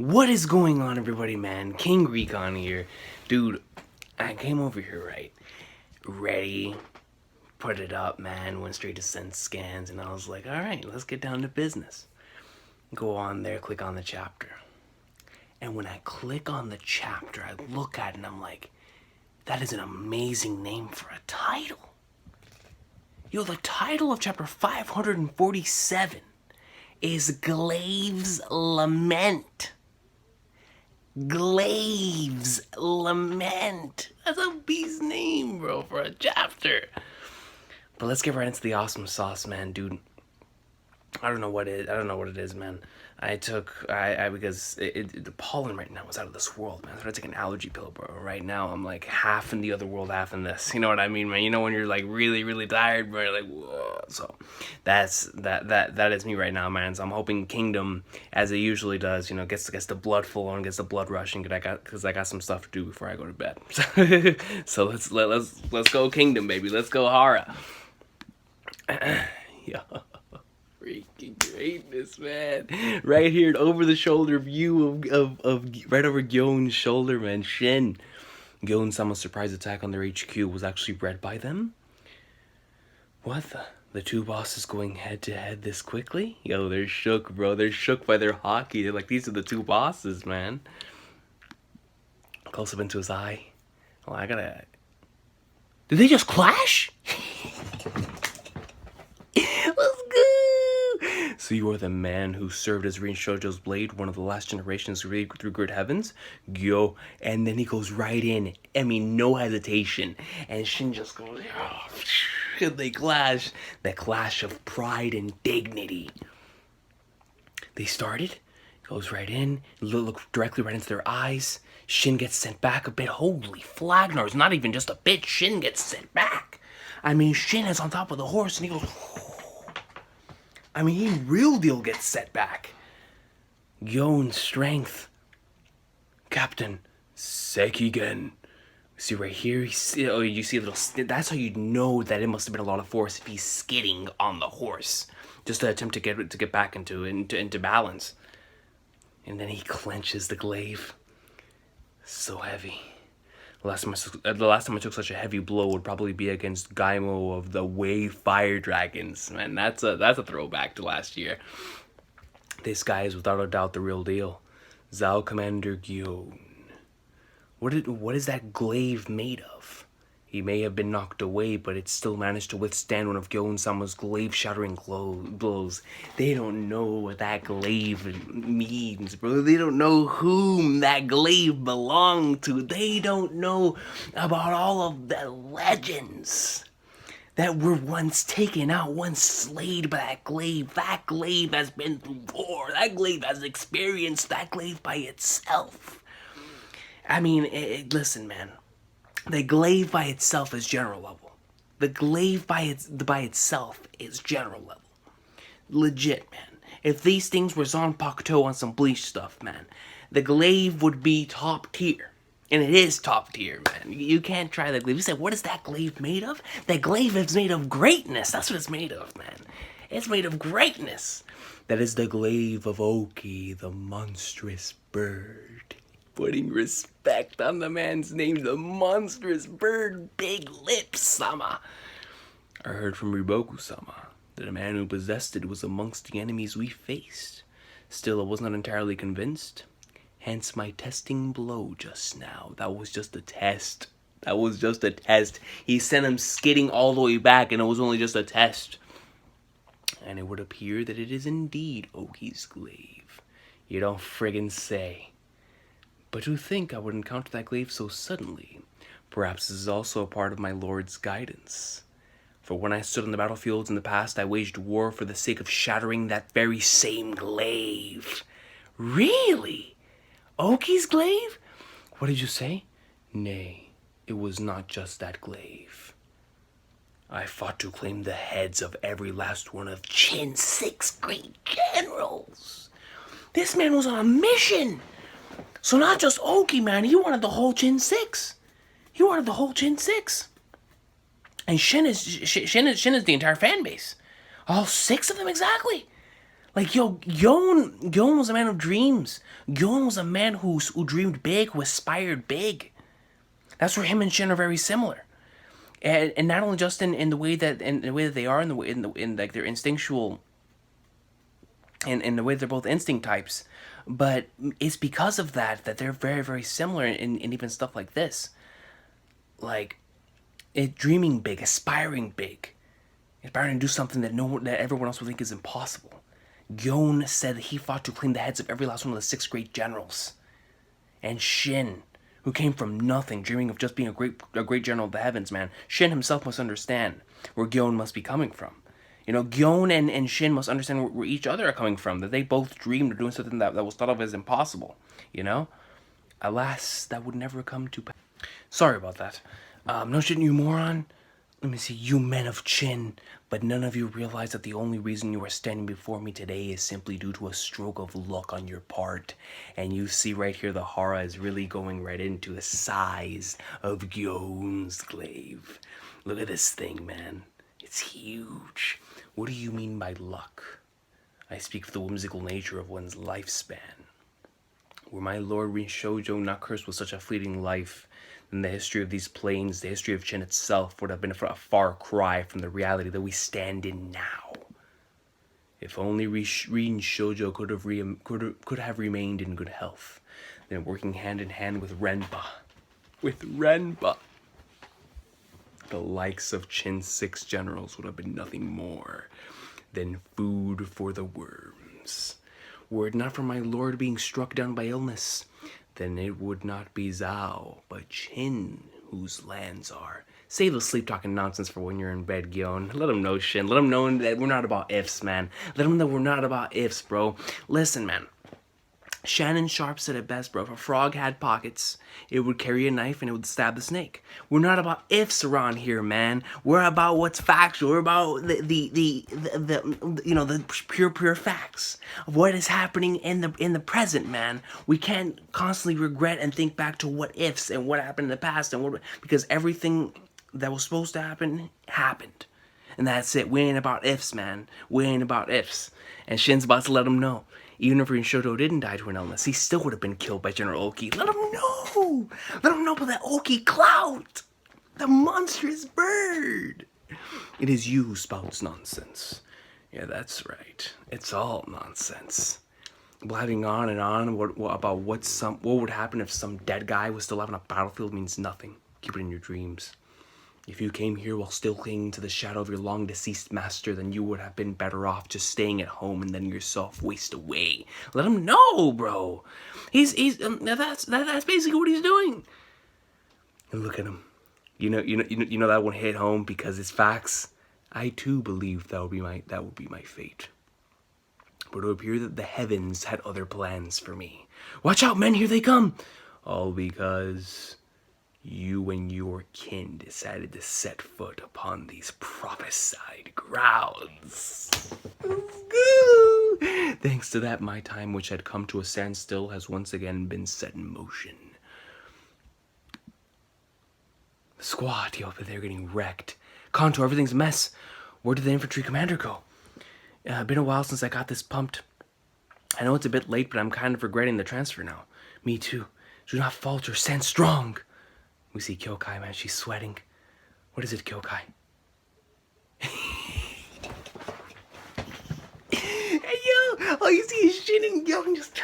What is going on, everybody, man? King Recon here. Dude, I came over here, right? Ready, put it up, man. Went straight to send scans, and I was like, alright, let's get down to business. Go on there, click on the chapter. And when I click on the chapter, I look at it, and I'm like, that is an amazing name for a title. Yo, the title of chapter 547 is Glaive's Lament. Glaive's Lament. That's a beast name, bro, for a chapter. But let's get right into the awesome sauce, man, dude. I don't know what it is, man. Because the pollen right now is out of this world, man. I started taking an allergy pill, bro. Right now, I'm like half in the other world, half in this. You know what I mean, man? You know when you're like really, really tired, bro. You're like, whoa. So that is me right now, man. So I'm hoping Kingdom, as it usually does, you know, gets the blood flowing, gets the blood rushing, because I got some stuff to do before I go to bed. So let's go Kingdom, baby. Let's go Hara. Yeah. Freaking greatness, man. Right here, over the shoulder view of right over Gyeon's shoulder, man. SHIN. Gyeon-sama's surprise attack on their HQ was actually read by them? What the two bosses going head to head this quickly? Yo, they're shook, bro. They're shook by their hockey. They're like, these are the two bosses, man. Close up into his eye. Oh, Did they just clash? Let's go! So you are the man who served as Rin Shoujo's blade, one of the last generations through Great Heavens? Gyo. And then he goes right in. I mean, no hesitation. And Shin just goes, oh, they clash. The clash of pride and dignity. They started. Goes right in. Look directly right into their eyes. Shin gets sent back a bit. Holy Flagnars. Not even just a bit. Shin gets sent back. I mean, Shin is on top of the horse and he goes... I mean, he real deal gets set back. Gyeon's strength. Captain, Sekigen. See right here, you see a little... That's how you know that it must have been a lot of force if he's skidding on the horse. Just to attempt to get back into balance. And then he clenches the glaive. So heavy. The last time I took such a heavy blow would probably be against Gaimo of the Wave Fire Dragons. Man, that's a throwback to last year. This guy is without a doubt the real deal. Zao Commander Gyeon. What is that glaive made of? He may have been knocked away, but it still managed to withstand one of Gyeon-sama's glaive-shattering blows. They don't know what that glaive means, bro. They don't know whom that glaive belonged to. They don't know about all of the legends that were once taken out, once slayed by that glaive. That glaive has been through war. That glaive has experienced that glaive by itself. I mean, listen, man. The glaive by itself is general level. The glaive by itself is general level. Legit, man. If these things were Zanpakuto on some Bleach stuff, man, the glaive would be top tier. And it is top tier, man. You can't try the glaive. You say, what is that glaive made of? That glaive is made of greatness. That's what it's made of, man. It's made of greatness. That is the glaive of Oki, the monstrous bird. Putting respect on the man's name, the monstrous bird, Big Lips-sama. I heard from Riboku-sama that a man who possessed it was amongst the enemies we faced. Still, I was not entirely convinced. Hence my testing blow just now. That was just a test. That was just a test. He sent him skidding all the way back, and it was only just a test. And it would appear that it is indeed Oki's glaive. You don't friggin' say. But to think I would encounter that glaive so suddenly, perhaps this is also a part of my lord's guidance. For when I stood on the battlefields in the past, I waged war for the sake of shattering that very same glaive. Really? Oki's glaive? What did you say? Nay, it was not just that glaive. I fought to claim the heads of every last one of Chin's 6 great generals. This man was on a mission. So not just Oki, man. He wanted the whole Chin 6. He wanted the whole Chin 6. And Shin is the entire fan base. All 6 of them exactly. Like, yo, Gyon was a man of dreams. Gyon was a man who dreamed big, who aspired big. That's where him and Shin are very similar. And not only just in the way that they are in like their instinctual in the way they're both instinct types, but it's because of that they're very very similar in even stuff like this, like dreaming big, aspiring big, aspiring to do something that everyone else would think is impossible. Gyon said that he fought to claim the heads of every last one of the 6 great generals, and Shin, who came from nothing, dreaming of just being a great general of the heavens, man. Shin himself must understand where Gyon must be coming from. You know, Gyon and Shin must understand where each other are coming from, that they both dreamed of doing something that was thought of as impossible, you know? Alas, that would never come to pass. Sorry about that. No shit, you moron. Let me see, you men of Chin, but none of you realize that the only reason you are standing before me today is simply due to a stroke of luck on your part. And you see right here, the Hara is really going right into the size of Gyon's glaive. Look at this thing, man. It's huge. What do you mean by luck? I speak of the whimsical nature of one's lifespan. Were my lord Rinshoujo not cursed with such a fleeting life, then the history of these plains, the history of Chin itself, would have been a far cry from the reality that we stand in now. If only Rinshoujo could have remained in good health, then working hand in hand with Renpa, the likes of Chin's 6 generals would have been nothing more than food for the worms. Were it not for my lord being struck down by illness, then it would not be Zhao, but Chin whose lands are. Save the sleep-talking nonsense for when you're in bed, Gyon. Let him know, Shin. Let him know that we're not about ifs, man. Let him know we're not about ifs, bro. Listen, man. Shannon Sharp said it best, bro. If a frog had pockets, it would carry a knife and it would stab the snake. We're not about ifs around here, man. We're about what's factual. We're about the pure facts of what is happening in the present, man. We can't constantly regret and think back to what ifs and what happened in the past because everything that was supposed to happen happened. And that's it. We ain't about ifs, man. We ain't about ifs. And Shin's about to let him know. Even if Rinshoujo didn't die to an illness, he still would have been killed by General Oki. Let him know! Let him know about that Oki clout! The monstrous bird! It is you who spouts nonsense. Yeah, that's right. It's all nonsense. Blabbing on and on about what would happen if some dead guy was still alive on a battlefield means nothing. Keep it in your dreams. If you came here while still clinging to the shadow of your long-deceased master, then you would have been better off just staying at home and letting yourself waste away. Let him know, bro. That's basically what he's doing. And look at him. You know that one hit home because it's facts. I too believed that would be my fate. But it would appear that the heavens had other plans for me. Watch out, men! Here they come. All because you and your kin decided to set foot upon these prophesied grounds. Thanks to that, my time, which had come to a standstill, has once again been set in motion. The squad, yo, they're getting wrecked. Contour, everything's a mess. Where did the infantry commander go? Been a while since I got this pumped. I know it's a bit late, but I'm kind of regretting the transfer now. Me too. Do not falter, stand strong. We see Kyokai, man. She's sweating. What is it, Kyokai? Hey, yo! All you see is Shin and Gyon just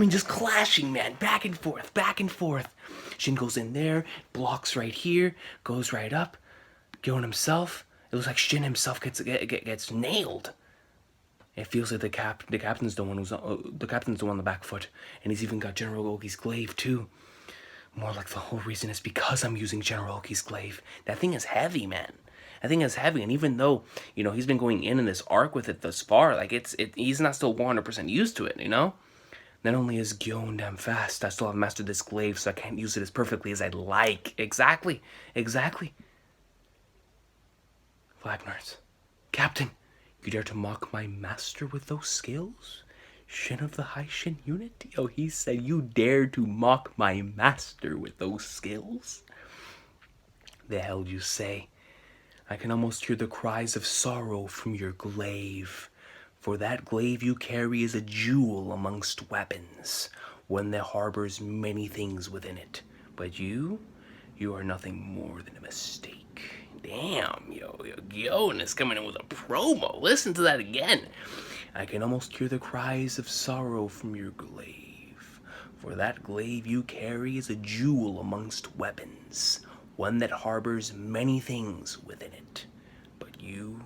just clashing, man. Back and forth, back and forth. Shin goes in there, blocks right here, goes right up. Gyon himself. It looks like Shin himself gets nailed. It feels like the captain's the one on the back foot, and he's even got General Oki's glaive too. More like the whole reason is because I'm using General Oki's glaive. That thing is heavy, man. That thing is heavy, and even though, he's been going in this arc with it thus far, like, he's not still 100% used to it, Not only is Gyon damn fast, I still have mastered this glaive, so I can't use it as perfectly as I'd like. Exactly. Flagnards. Captain, you dare to mock my master with those skills? Shin of the High Shin unit? Yo, he said, you dare to mock my master with those skills? The hell you say? I can almost hear the cries of sorrow from your glaive. For that glaive you carry is a jewel amongst weapons, one that harbors many things within it. But you are nothing more than a mistake. Damn, Guillaume is coming in with a promo. Listen to that again. I can almost hear the cries of sorrow from your glaive. For that glaive you carry is a jewel amongst weapons, one that harbors many things within it. But you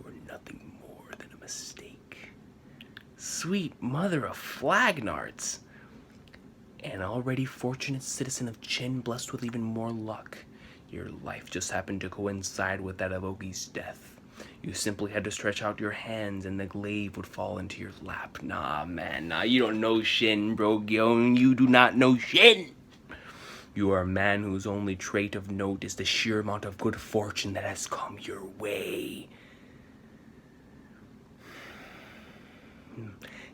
are nothing more than a mistake. Sweet mother of Flagnards! An already fortunate citizen of SHIN, blessed with even more luck. Your life just happened to coincide with that of Oki's death. You simply had to stretch out your hands and the glaive would fall into your lap. Nah, man, nah, you don't know SHIN, bro, Gyon. You do not know SHIN. You are a man whose only trait of note is the sheer amount of good fortune that has come your way.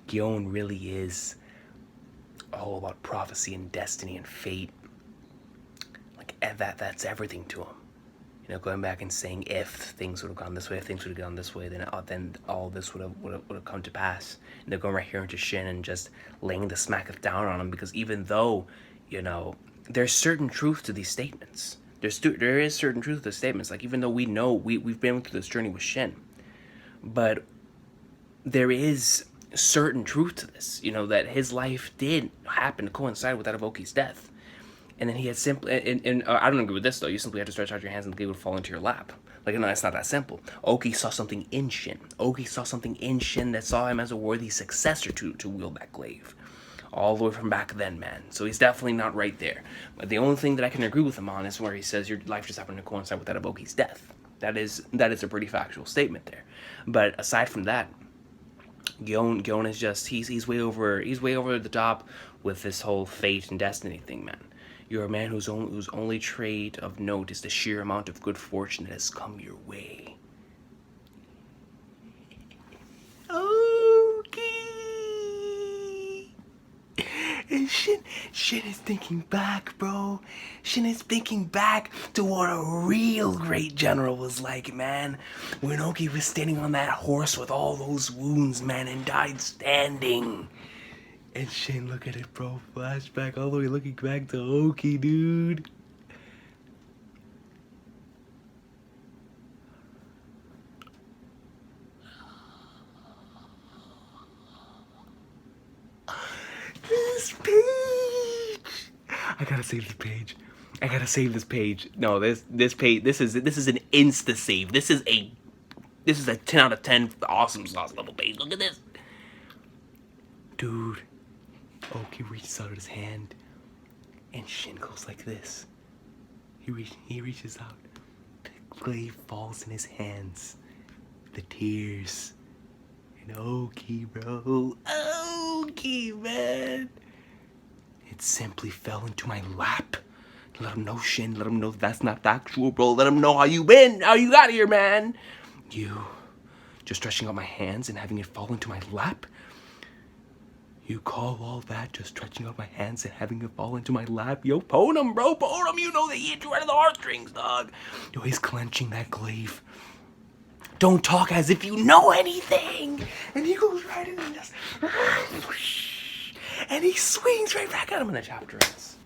Gyon really is all about prophecy and destiny and fate. Like, that's everything to him. Going back and saying if things would have gone this way, if things would have gone this way, then all this would have come to pass. And they're going right here into SHIN and just laying the smack down on him, because even though, there's certain truth to these statements. There is certain truth to the statements. Like, even though we know we've been through this journey with SHIN, but there is certain truth to this. That his life did happen to coincide with that of Oki's death. And then he had simply, and I don't agree with this though, you simply had to stretch out your hands and the glaive would fall into your lap. Like, no, it's not that simple. Oki saw something in SHIN. Oki saw something in SHIN that saw him as a worthy successor to wield that glaive. All the way from back then, man. So he's definitely not right there. But the only thing that I can agree with him on is where he says your life just happened to coincide with that of Oki's death. That is a pretty factual statement there. But aside from that, Gyon is just, he's way over the top with this whole fate and destiny thing, man. You're a man whose only trait of note is the sheer amount of good fortune that has come your way. Okay. And SHIN is thinking back, bro. SHIN is thinking back to what a real great general was like, man. When Oki was standing on that horse with all those wounds, man, and died standing. And SHIN, look at it, bro. Flashback all the way looking back to Oki, dude. This page. I gotta save this page. No, this page. This is an insta save. This is a 10 out of 10 awesome sauce level page. Look at this, dude. Oki reaches out his hand, and SHIN goes like this. He reaches out. The glaive falls in his hands. The tears. And Oki, bro. Oki, man. It simply fell into my lap. Let him know, SHIN. Let him know that's not factual, bro. Let him know how you been. How you got here, man. You just stretching out my hands and having it fall into my lap? You call all that just stretching out my hands and having it fall into my lap? Yo, pwn him, bro, pwn him. You know they hit you right in the heartstrings, dog. Yo, he's clenching that glaive. Don't talk as if you know anything. And he goes right in and just... And he swings right back at him, and the chapter ends.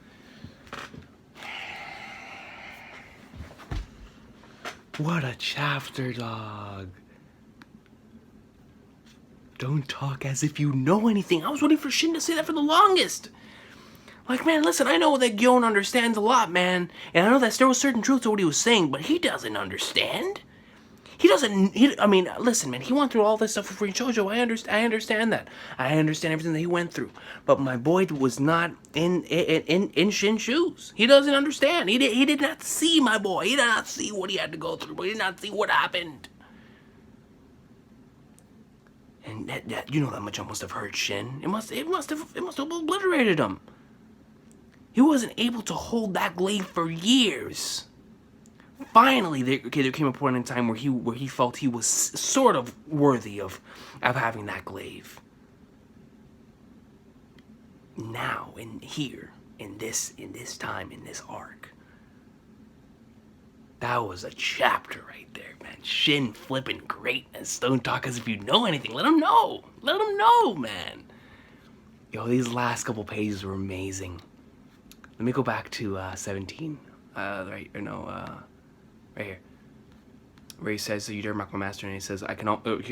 What a chapter, dog. Don't talk as if you know anything. I was waiting for SHIN to say that for the longest. Like, man, listen, I know that Gyon understands a lot, man. And I know that there was certain truth to what he was saying, but he doesn't understand. I mean, listen, man, he went through all this stuff for Shoujo. I understand that. I understand everything that he went through. But my boy was not in SHIN's shoes. He doesn't understand. He did not see my boy. He did not see what he had to go through. But he did not see what happened. And that that much must have hurt SHIN. It must have obliterated him. He wasn't able to hold that glaive for years. Finally, there came a point in time where he felt he was sort of worthy of having that glaive. Now, in this time, in this arc, That was a chapter right there, man. Shin flipping greatness. Don't talk as if you know anything. Let him know. Let him know, man. Yo, these last couple pages were amazing. Let me go back to 17. Right here. Where he says, "So you dare mock my master," and he says, I can almost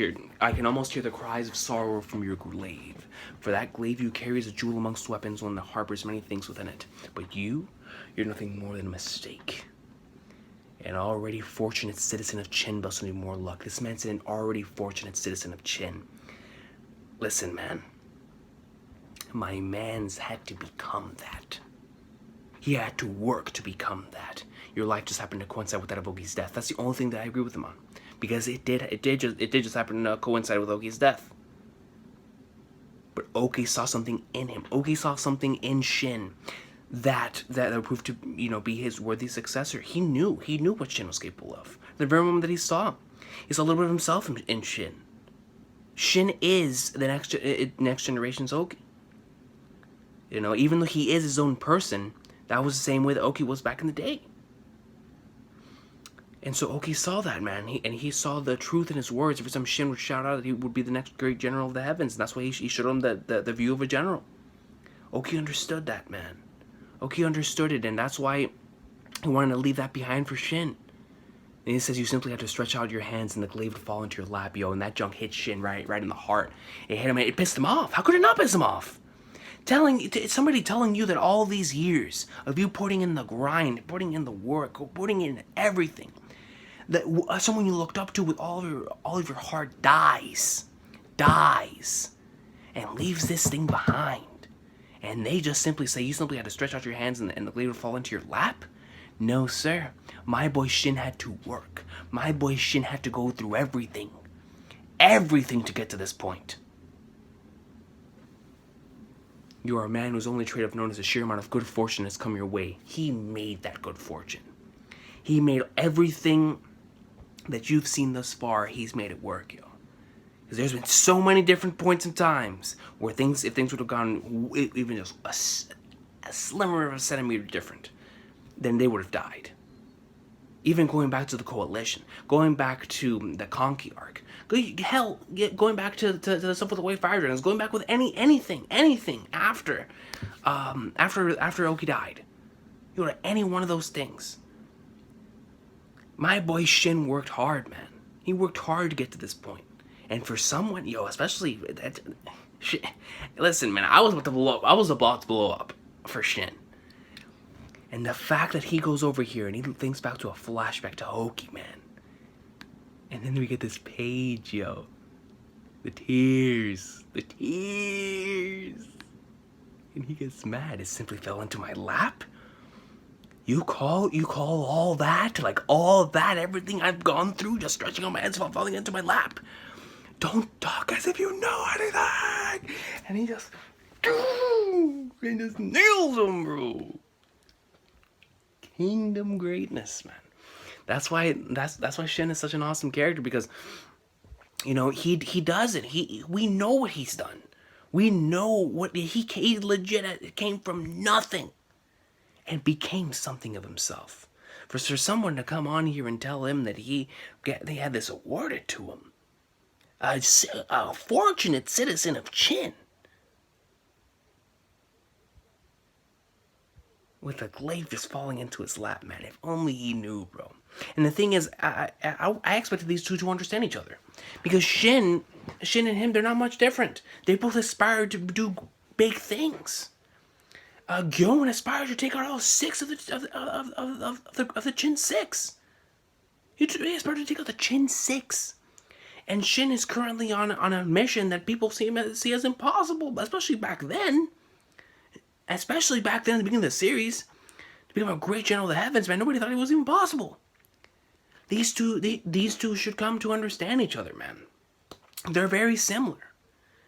hear the cries of sorrow from your glaive. For that glaive you carry is a jewel amongst weapons, one that harbors many things within it. But you're nothing more than a mistake. An already fortunate citizen of Qin must need more luck. This man said an already fortunate citizen of Qin. Listen, man. My man's had to become that. He had to work to become that. Your life just happened to coincide with that of Ogi's death. That's the only thing that I agree with him on, because it did just happen to coincide with Ogi's death. But Ogi saw something in him. Ogi saw something in Shin that proved to be his worthy successor. He knew what Shin was capable of. The very moment that he saw a little bit of himself in Shin. Shin is the next generation's Ogi. Even though he is his own person, that was the same way that Ogi was back in the day. And so Ogi saw that, man. He saw the truth in his words. Every time Shin would shout out that he would be the next great general of the heavens. And that's why he showed him the view of a general. Ogi understood that, man. Ogi understood it, and that's why he wanted to leave that behind for Shin. And he says you simply have to stretch out your hands and the glaive would fall into your lap, yo. And that junk hit Shin right in the heart. It hit him. It pissed him off. How could it not piss him off? Somebody telling you that all these years of you putting in the grind, putting in the work, putting in everything, that someone you looked up to with all of your heart dies, and leaves this thing behind, and they just simply say you simply had to stretch out your hands and the glaive would fall into your lap? No, sir. My boy Shin had to work. My boy Shin had to go through everything to get to this point. You are a man whose only trait of known as a sheer amount of good fortune has come your way. He made that good fortune. He made everything that you've seen thus far, he's made it work, yo. Because there's been so many different points and times where if things would have gone even just a slimmer of a centimeter different, then they would have died. Even going back to the Coalition, going back to the Conky arc, hell, going back to the stuff with the White Fire Dragons, going back with anything after Oki died. You go to any one of those things. My boy Shin worked hard, man. He worked hard to get to this point. And for someone, yo, especially, listen, man, I was about to blow up for Shin. And the fact that he goes over here and he thinks back to a flashback to Hoki, man. And then we get this page, yo. The tears. And he gets mad. It simply fell into my lap? You call all that? Like all that, everything I've gone through, just stretching out my hands while falling into my lap? Don't talk as if you know anything! And he just nails him, bro. Kingdom greatness, man. That's why Shin is such an awesome character, because he does it. We know what he's done. We know what he legit came from nothing and became something of himself. For someone to come on here and tell him that they had this awarded to him, a fortunate citizen of Qin, with a glaive just falling into his lap, man. If only he knew, bro. And the thing is, I expected these two to understand each other. Because Shin and him, they're not much different. They both aspire to do big things. Gyoen aspires to take out all 6 of the Qin 6. He aspires to take out the Qin 6. And Shin is currently on a mission that people see as impossible, especially back then. Especially back then at the beginning of the series. To become a great general of the heavens, man, nobody thought it was even possible. These two should come to understand each other, man. They're very similar.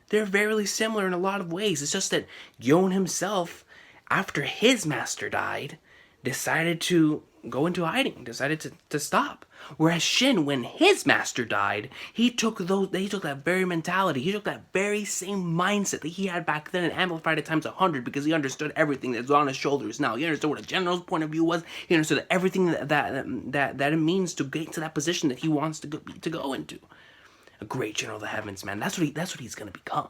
They're very similar in a lot of ways. It's just that Gyoen himself, after his master died, decided to go into hiding, decided to stop. Whereas Shin, when his master died, he took that very mentality, he took that very same mindset that he had back then and amplified it times 100 because he understood everything that's on his shoulders now. He understood what a general's point of view was. He understood everything that it means to get to that position that he wants to go into. A great general of the heavens, man. That's what he's gonna become.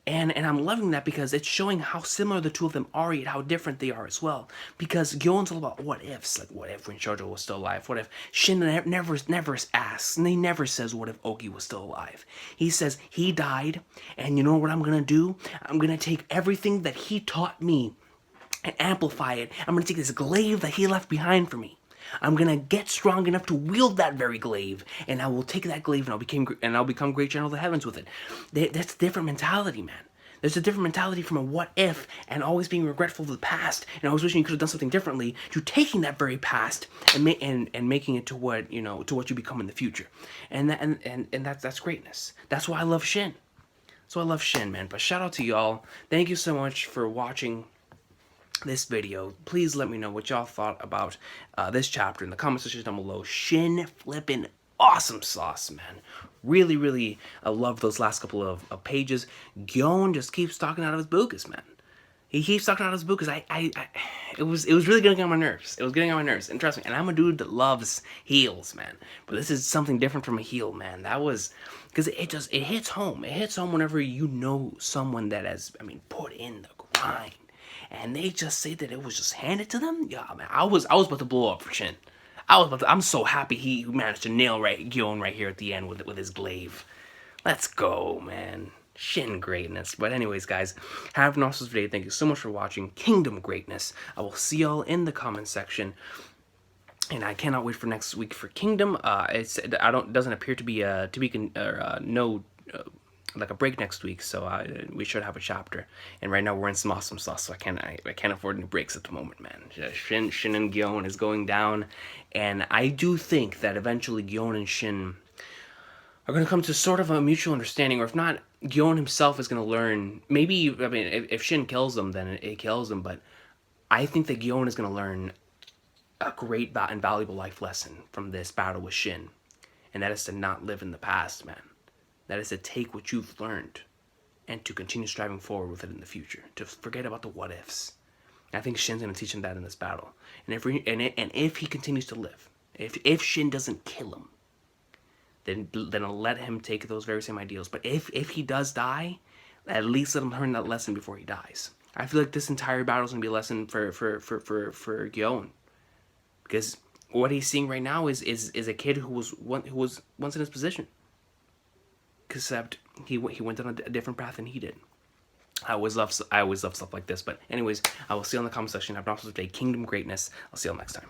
And I'm loving that because it's showing how similar the two of them are, yet how different they are as well. Because Gyoen's all about what ifs, like what if Rinchojo was still alive? What if Shin never asks, and he never says what if Ogi was still alive. He says he died, and you know what I'm gonna do? I'm gonna take everything that he taught me and amplify it. I'm gonna take this glaive that he left behind for me. I'm gonna get strong enough to wield that very glaive, and I will take that glaive and I'll become great general of the heavens with it. That's a different mentality, man. There's a different mentality from a what if and always being regretful of the past and always wishing you could have done something differently to taking that very past and making it to what you become in the future. And that's greatness. That's why I love Shin. So I love Shin, man. But shout out to y'all. Thank you so much for watching this video. Please let me know what y'all thought about this chapter in the comment section down below. Shin flipping awesome sauce, man. Really, really love those last couple of pages. Gyoen just keeps talking out of his bukas, man. He keeps talking out of his bukas. It was really getting on my nerves. It was getting on my nerves. And trust me, and I'm a dude that loves heels, man. But this is something different from a heel, man. That was, because it hits home. It hits home whenever you know someone that has, put in the grind. And they just say that it was just handed to them. Yeah, man, I was about to blow up for Shin. I'm so happy he managed to nail Gyoen right here at the end with his glaive. Let's go, man. Shin greatness. But anyways, guys, have an awesome day. Thank you so much for watching Kingdom Greatness. I will see y'all in the comment section. And I cannot wait for next week for Kingdom. Doesn't appear to be like a break next week, so we should have a chapter. And right now we're in some awesome sauce, so I can't afford any breaks at the moment, man. Shin and Gyoen is going down, and I do think that eventually Gyoen and Shin are going to come to sort of a mutual understanding, or if not, Gyoen himself is going to learn. Maybe, if Shin kills him, then it kills him, but I think that Gyoen is going to learn a great and valuable life lesson from this battle with Shin, and that is to not live in the past, man. That is to take what you've learned and to continue striving forward with it in the future. To forget about the what ifs. And I think Shin's going to teach him that in this battle. And if he continues to live, if Shin doesn't kill him, then I'll let him take those very same ideals. But if he does die, at least let him learn that lesson before he dies. I feel like this entire battle is going to be a lesson for Gyoen, because what he's seeing right now is a kid who was once in his position. Except he went on a different path than he did. I always love stuff like this. But anyways, I will see you in the comment section. Have an awesome day. Kingdom Greatness. I'll see you all next time.